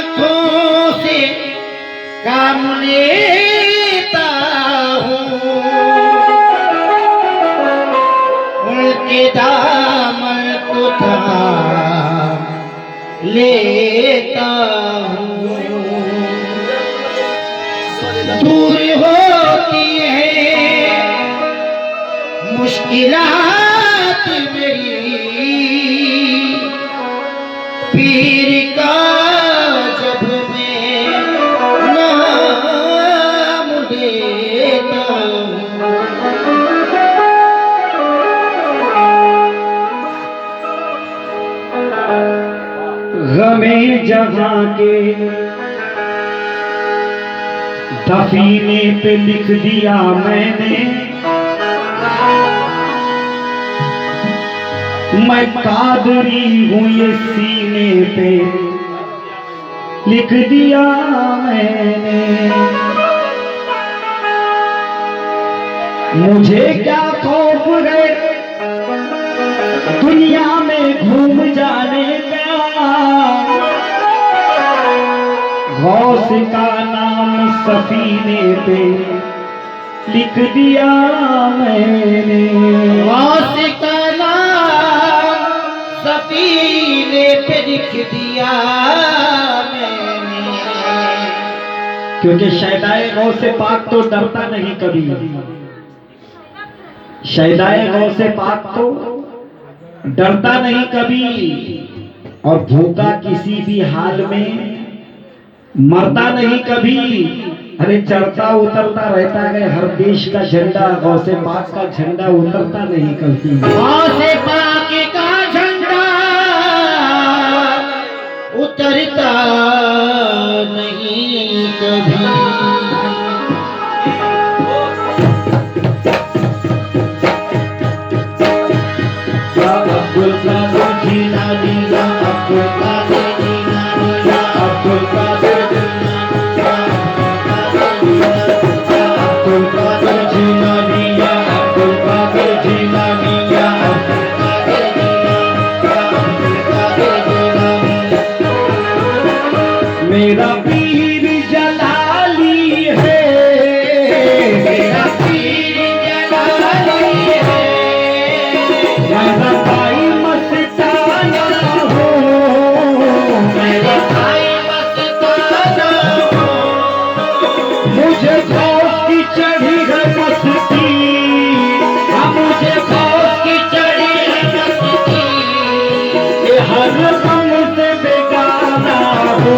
आँखों से काम लेता हूँ, उनके दामन को थाम लेता हूँ। दूर होती है मुश्किलात मेरी, पीर का जब मैं नाम लेता हूँ। गमे जहां के दफीने पे लिख दिया मैंने, मैं कादरी हूँ ये सीने पे लिख दिया मैंने। मुझे क्या खौफ है दुनिया में घूम जाने का, गौस का नाम सफीने पे लिख दिया मैंने। गौस का नाम सफीने पे लिख दिया मैंने। क्योंकि शहदाए गौस पाक तो डरता नहीं कभी, शहदाए गौस पाक तो डरता नहीं कभी, और भूखा किसी भी हाल में मरता नहीं कभी। अरे चढ़ता उतरता रहता है हर देश का झंडा, गौसे पाक का झंडा उतरता नहीं कभी। गौसे पाक का झंडा उतरता नहीं कभी। अब्दुल कादिर जिलानी, अब्दुल कादिर जिलानी, अब्दुल कादिर जिलानी, अब्दुल कादिर जिलानी, अब्दुल कादिर जिलानी। मेरा पीर जलाली है, मेरा पीर जलाली है, मेरा भाई मस्ताना हो, मेरे भाई मस्ताना हो। मुझे गौस की चढ़ी है मस्ती, मुझे गौस की चढ़ी है मस्ती, ये हर गम से बेगाना हो,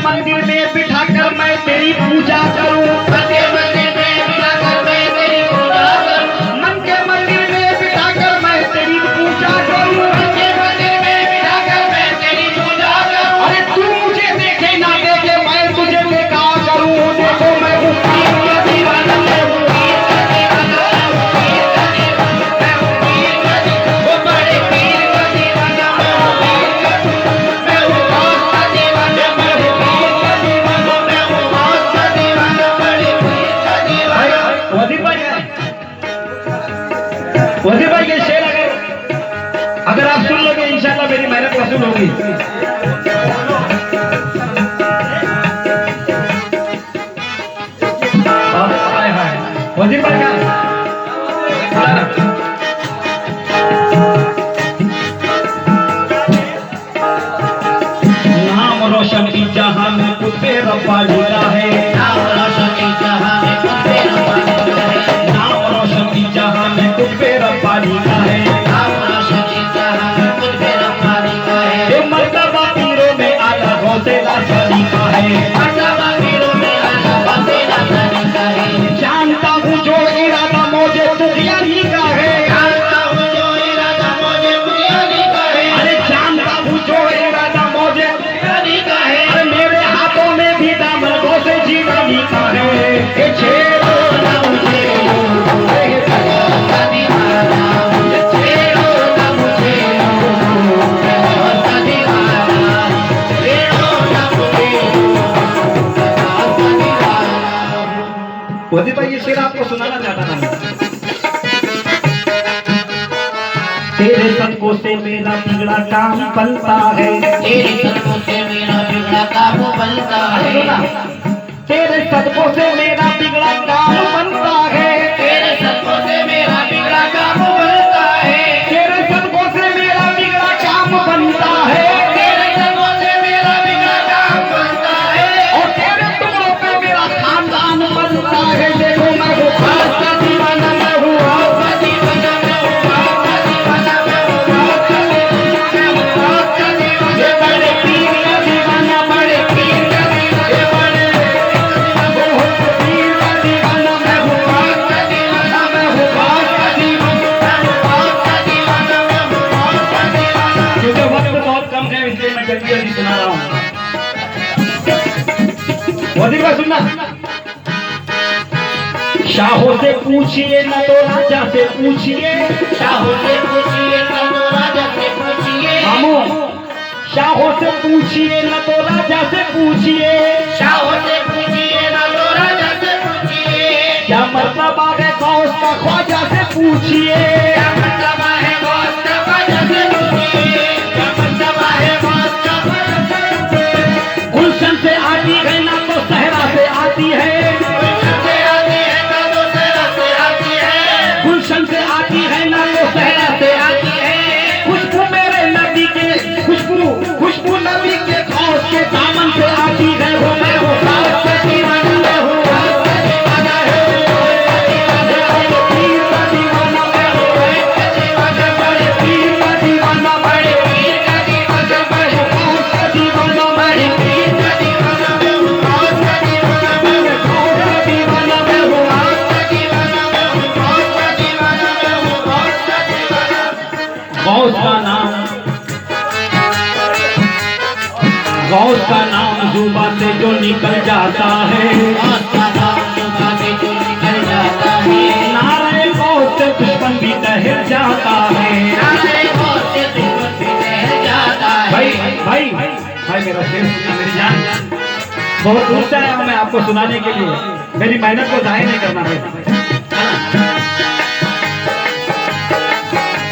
मंदिर में बिठाकर मैं तेरी पूजा करूं, मन के मंदिर में बिठाकर मैं तेरी पूजा करूं, मन के मंदिर में बिठाकर मैं तेरी पूजा करूं। मन के मंदिर में बिठाकर मैं तेरी पूजा करूं। अरे तू मुझे देखे ना देखे मैं तुझे देखा करूं, देखो मैं हूँ पीर का दीवाना, मैं हूँ पीर का दीवाना, पीर का दीवाना, मैं हूँ पीर का दीवाना, वो बड़े पीर का दीवाना, मैं हूँ पीर का दीवाना, मैं हूँ गौस का दीवाना, मैं हूँ पीर का दीवाना, मैं हूँ गौस का दीवाना, बड़े पीर का दीवाना। वजीर भाई वजीर भाई ये शेर अगर आप सुन लोगे इंशाल्लाह मेरी मेहनत वसूल होगी। हाय हाय वजीर भाई का नाम रोशन की जहां में कुत्ते रब्बा ढूंढा है, नाम रोशन की जहां में कुत्ते रब्बा ढूंढा है, नाम रोशन की जहां में कुत्ते रब्बा ढूंढा है। नाम रोशन की जहां में कुत्ते रब्बा ढूंढा है। ये मर्तबा पीरों में आला गौसेला सदी का है, मर्तबा पीरों में आला गौसेला सदी का है। जानता हूँ जो इरादा मुझे दुनियावी का है, जानता हूँ जो इरादा मुझे बुनियादी का है। अरे जानता हूँ जो इरादा मुझे, बुनियादी का है। अरे मेरे हाथों में भी दामन गौसे जीवानी का है। ये छेड़ो ना मुझे, मैं गौस का दीवाना हूँ। छेड़ो ना मुझे, मैं गौस का दीवाना हूँ। छेड़ो ना मुझे, मैं गौस का दीवाना हूँ। वजीर भाई ये शेर आपको सुनाना चाहता था मैं। तेरे सदकों से मेरा बिगड़ा काम बनता है, तेरे सदकों से मेरा बिगड़ा काम बनता है। तेरे सदकों से मेरा बिगड़ा काम बनता है, तेरे सदकों से मेरा बिगड़ा काम बनता है। तेरे सदकों से मेरा बिगड़ा काम बनता है, तेरे सदकों से मेरा बिगड़ा काम बनता है। और तेरे टुकड़ों पे मेरा खानदान बनता है। देखो मैं हूँ खास का दीवाना, मैं हूँ गौस का दीवाना, मैं हूँ गौस का दीवाना, मैं हूँ गौस का दीवाना, मैं हूँ गौस का दीवाना। ये बड़े पीर का दीवाना, बड़े पीर का दीवाना, ये बड़े पीर का दीवाना, मैं हूँ गौस का दीवाना, मैं हूँ खास का दीवाना। मैं हूँ गौस का दीवाना, मैं हूँ गौस का दीवाना। क्योंकि वक्त बहुत कम है इसलिए मैं जल्दी जल्दी सुना रहा हूँ। वजीर भाई सुनना, शाहों से पूछिए न तो राजा से पूछिए, शाहों से पूछिए न तो राजा से पूछिए। मामू शाहों से पूछिए न तो राजा से पूछिए, शाहों से पूछिए न तो राजा से पूछिए। क्या मर्तबा है गौस का ख्वाजा से पूछिए, क्या मर्तबा है गौस का ख्वाजा से पूछिए। क्या मर्तबा है गौस का ख्वाजा से पूछिए। गुलशन से आती है ना तो सहरा से आती है, गुलशन से आती है ना तो सहरा से आती है। गुलशन से आती है ना तो सहरा से आती है। खुशबू मेरे नबी के खुशबू नबी के गौस के दामन से आती है। वो मैं हूँ गौस का दीवाना, मैं हूँ गौस का दीवाना, पीर का दीवाना, मैं हूँ बड़े पीर का दीवाना, बड़े पीर का दीवाना, मैं हूँ गौस का दीवाना, बड़े पीर का दीवाना, मैं हूँ गौस का दीवाना, मैं हूँ गौस का दीवाना, मैं हूँ गौस का दीवाना, मैं हूँ गौस का दीवाना, मैं हूँ गौस का दीवाना। गौस का नाम, गौस का नाम जुबान से जो निकल जाता है, गौस का नाम जुबान से जो निकल जाता है। नारे गौस से दुश्मन भी ठहर जाता है। नारे गौस से दुश्मन भी ठहर जाता है। भाई भाई भाई मेरा शेर सुनना मेरी जान, बहुत दूर से आया हूं मैं आपको सुनाने के लिए, मेरी मेहनत को जाया नहीं करना है।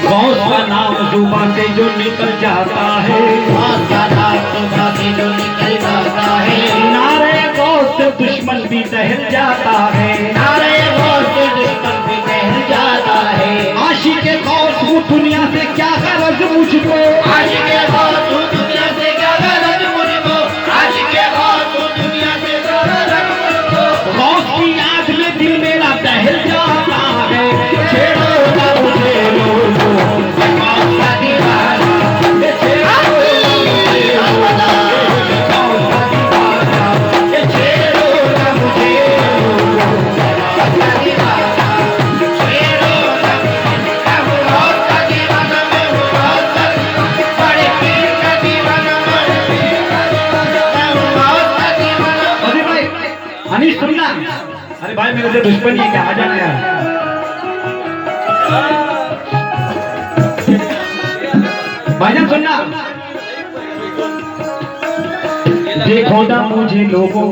गौस का नाम जुबान से जो निकल जाता है, गौस का नाम जुबान से जो निकल जाता है। नारे गौस से दुश्मन भी ठहर जाता है। नारे गौस से दुश्मन भी ठहर जाता है। आशिक गौस हूँ दुनिया से क्या गरज मुझको, आशिक गौस हूँ दुनिया से क्या गरज मुझको। आशिक गौस हूँ दुनिया से क्या गरज मुझको। गौस की याद में दिल मेरा टहल जाता है। छेड़ो ना मुझे लोगों, गौस का दीवाना, छेड़ो ना मुझे लोगों, गौस का दीवाना, अनिश सुनना। अरे भाई मेरे से दुश्मनी है क्या? आजा ना यार। भाईजान सुनना। देखो ना मुझे लोगों,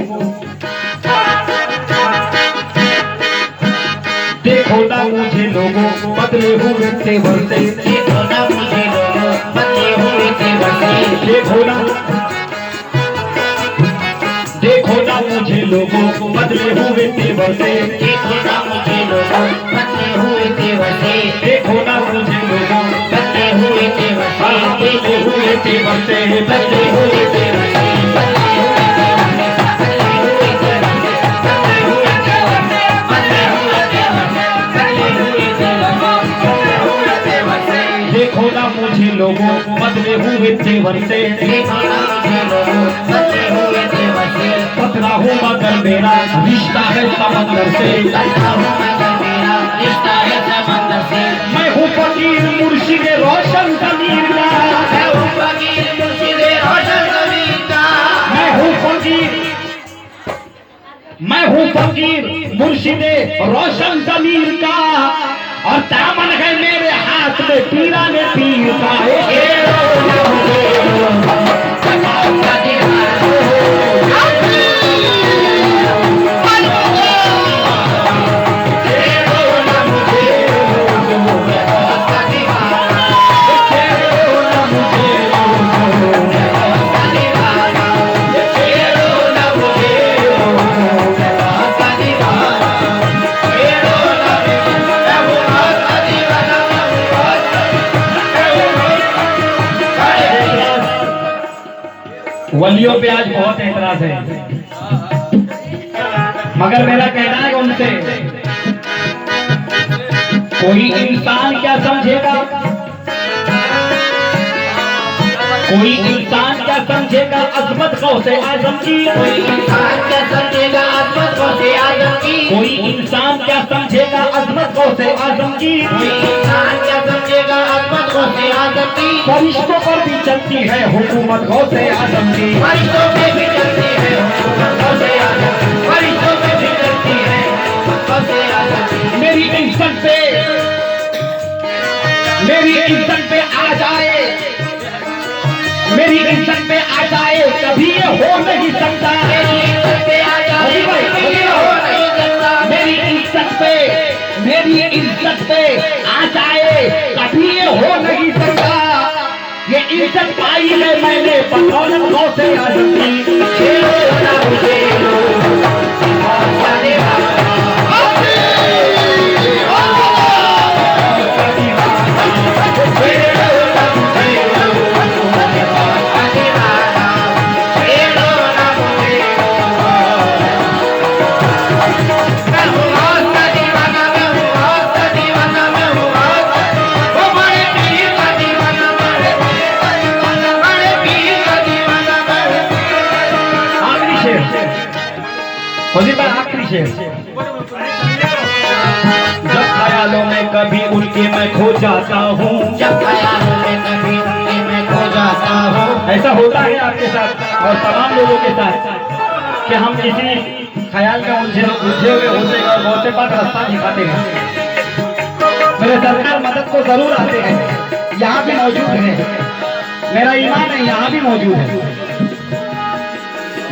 देखो ना मुझे लोगों, बदले हुए तेवर से। देखो ना मुझे लोगों, बदले हुए तेवर से। देखो ना, देखो ना मुझे लोगों, बदले हुए तेवर से। देखो ना मुझे लोगों, बदले हुए तेवर से। देखो ना मुझे लोगों, बदले हुए तेवर से। बदले हुए तेवर से, बदले हुए तेवर से। देखो ना मुझे लोगों, बदले हुए तेवर से। देखो ना मुझे लोगों, बदले हुए तेवर से। पतला हूँ मगर मेरा रिश्ता है समंदर से। पतला हूँ मगर मेरा रिश्ता है समंदर से। मैं हूँ फकीर मुर्शिद रोशन ज़मीर का। मैं हूँ फकीर मुर्शिद रोशन ज़मीर का। मैं हूँ फकीर, मैं हूँ फकीर मुर्शिद रोशन ज़मीर का। और दामन है मेरे हाथ में पीरा ने पीर का। वलियों पे आज बहुत एतराज है, मगर मेरा कहना है उनसे, कोई इंसान क्या समझेगा, कोई इंसान क्या समझेगा अजमत गौसे आजम की। कोई इंसान क्या समझेगा अजमत गौसे आजम की। कोई इंसान क्या समझेगा अजमत गौसे आजम की। कोई इंसान क्या समझेगा अजमत गौसे आजम की। फरिश्तों पर भी चलती है हुकूमत गौसे आजम की। फरिश्तों पे भी चलती है हुकूमत गौसे आजम की। फरिश्तों पे भी चलती है हुकूमत गौसे आजम की। मेरी इज्जत पे, मेरी इज्जत पे आ जाए, मेरी इज्जत पे आ जाए, कभी ये हो नहीं सकता। मेरी इज्जत पे आ जाए, कभी ये हो नहीं सकता। मेरी इज्जत पे, मेरी इज्जत पे आ जाए, कभी ये हो नहीं सकता। ये इज्जत पाई है मैंने बदौलत गौसे आजम की। छेड़ो ना मुझे आखिरी शेर। जब ख्यालों में कभी उनके मैं खो जाता हूँ, जब ख्यालों में कभी उनके मैं खो जाता हूँ। ऐसा होता है आपके साथ और तमाम लोगों के साथ कि हम किसी ख्याल में उलझे हुए होते हैं और बहुत से बात रास्ता दिखाते हैं। मेरे सरकार मदद को जरूर आते हैं, यहाँ भी मौजूद है, मेरा ईमान है यहाँ भी मौजूद है।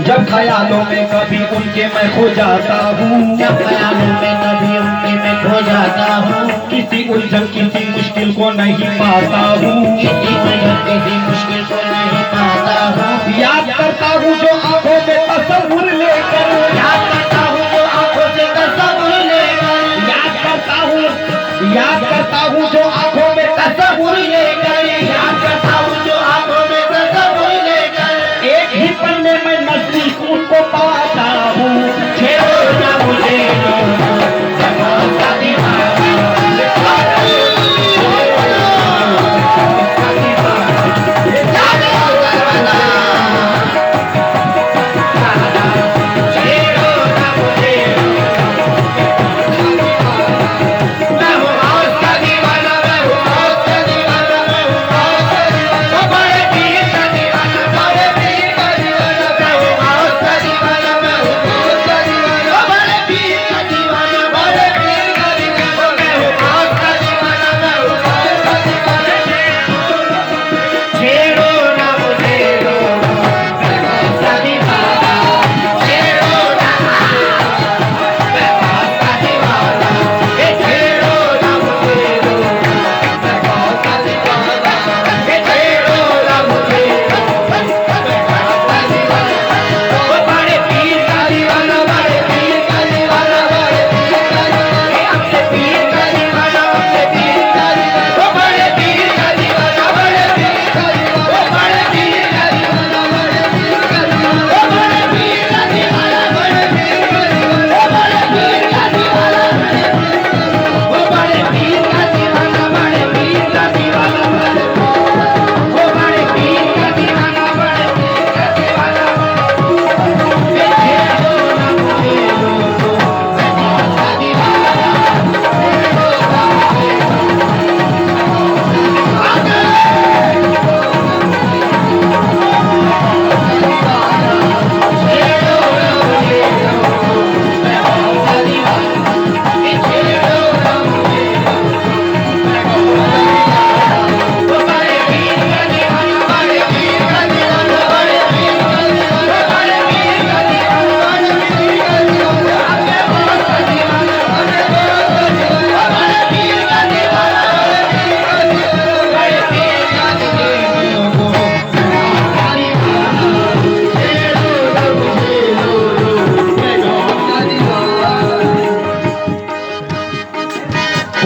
जब ख्यालों में कभी उनके मैं खो जाता हूँ, जब ख्यालों में कभी उनके मैं खो जाता हूँ। किसी उलझन किसी मुश्किल को नहीं पाता हूँ, किसी उलझन किसी मुश्किल को नहीं पाता हूँ। याद करता हूँ जो आंखों में तसव्वुर लेकर, याद करता हूँ जो आंखों से तसव्वुर लेकर। याद करता हूँ, याद करता हूँ जो आंखों में तसव्वुर लेकर, याद करता हूँ जो आंखों में तसव्वुर लेकर। एक ही पन्ने में नजदीक उनको पाता हूँ। छेड़ो ना मुझे का दीवाना। छेड़ो ना मुझे मैं हूँ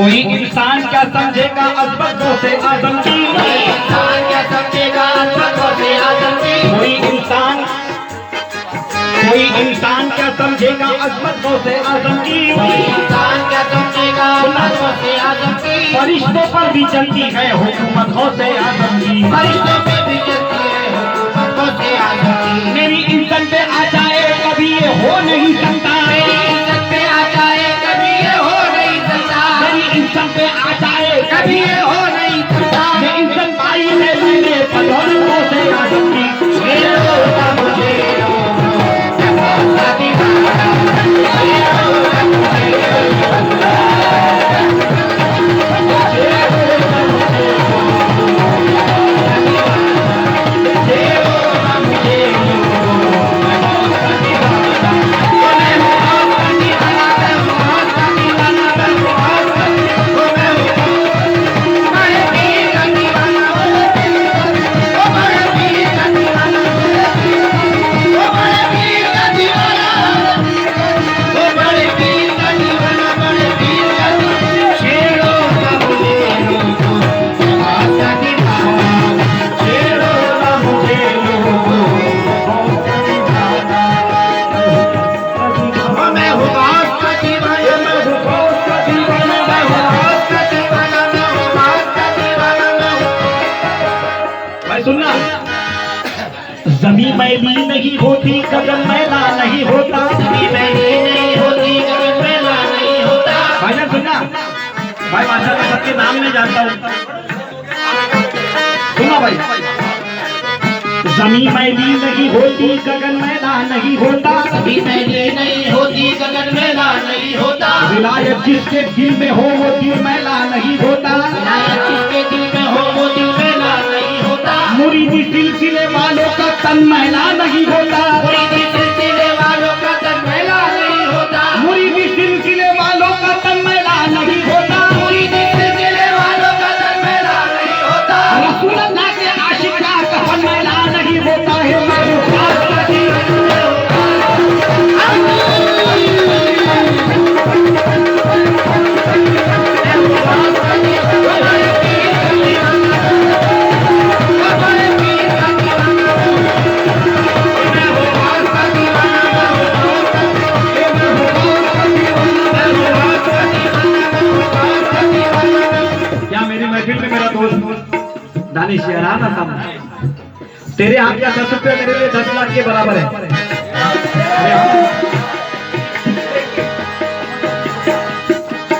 कोई इंसान क्या समझेगा अजमतों से आजम की, कोई इंसान क्या समझेगा अजमतों से आजम की, कोई इंसान क्या समझेगा अजमतों से आजम की, कोई इंसान क्या समझेगा अजमतों से आजम की, फरिश्तों पर भी चलती है हुकूमतों से आजम की, फरिश्तों पे भी चलती है हुकूमतों से आजम की, मेरी इज्जत पे आ जाए कभी ये हो नहीं सकता, मेरी इज्जत पे आ जाए कभी ये हो नहीं सकता, मेरी इज्जत पे आ जाए कभी ये हो नहीं सकता, ये इज्जत पाई है मैंने बदौलतों से आजम की, ये होगा मुझे शादी वाला, ये होगा मुझे सुनना, जमीन मैली नहीं होती गगन मैला नहीं होता, जमीन मैली नहीं होती गगन मैला नहीं होता, भाई जान सुनना, भाई माशाल्लाह सबके नाम में जानता हूँ, सुनो भाई, जमीन मैली नहीं होती गगन मैला नहीं होता, जमीन मैली नहीं होती गगन मैला नहीं होता, विलायत जिसके दिल में हो वो दिल मैला नहीं होता, विलायत जिसके दिल में हो वो दिल मैला नहीं होता, मुरीदी सिलसिले वालों का तन मैला नहीं होता, मुरीदी सिलसिले वालों का तन मैला नहीं होता, मुरीदी सिलसिले वालों का तन मैला नहीं होता, मुरीदी सिलसिले वालों का तन मैला नहीं होता, रसूल अल्लाह के आशिक का कफन मैला नहीं होता है, महफिल में मेरा दोस्त दानिश याराना साहब, तेरे हाथ का 10 रुपया मेरे लिए 10 लाख के बराबर है।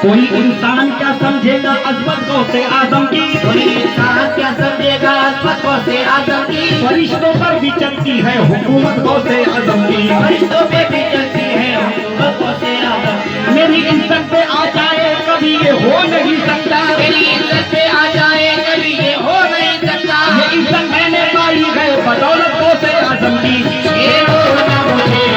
कोई इंसान क्या समझेगा अजमतों से आजम की, कोई इंसान क्या समझेगा अजमतों से आजम की, फरिश्तों पर भी चलती है हुकूमतों से आजम की, फरिश्तों पे भी चलती है हुकूमतों से आजम की, मेरी इज्जत पे आ जाए कभी ये हो नहीं सकता, मेरी इज्जत पे आ जाए कभी ये हो नहीं सकता, ये इज्जत मैंने पाई है बदौलतों से आजम की, ये होना मुझे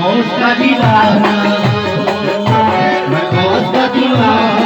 उसका दीवाना, मैं उसका दीवाना।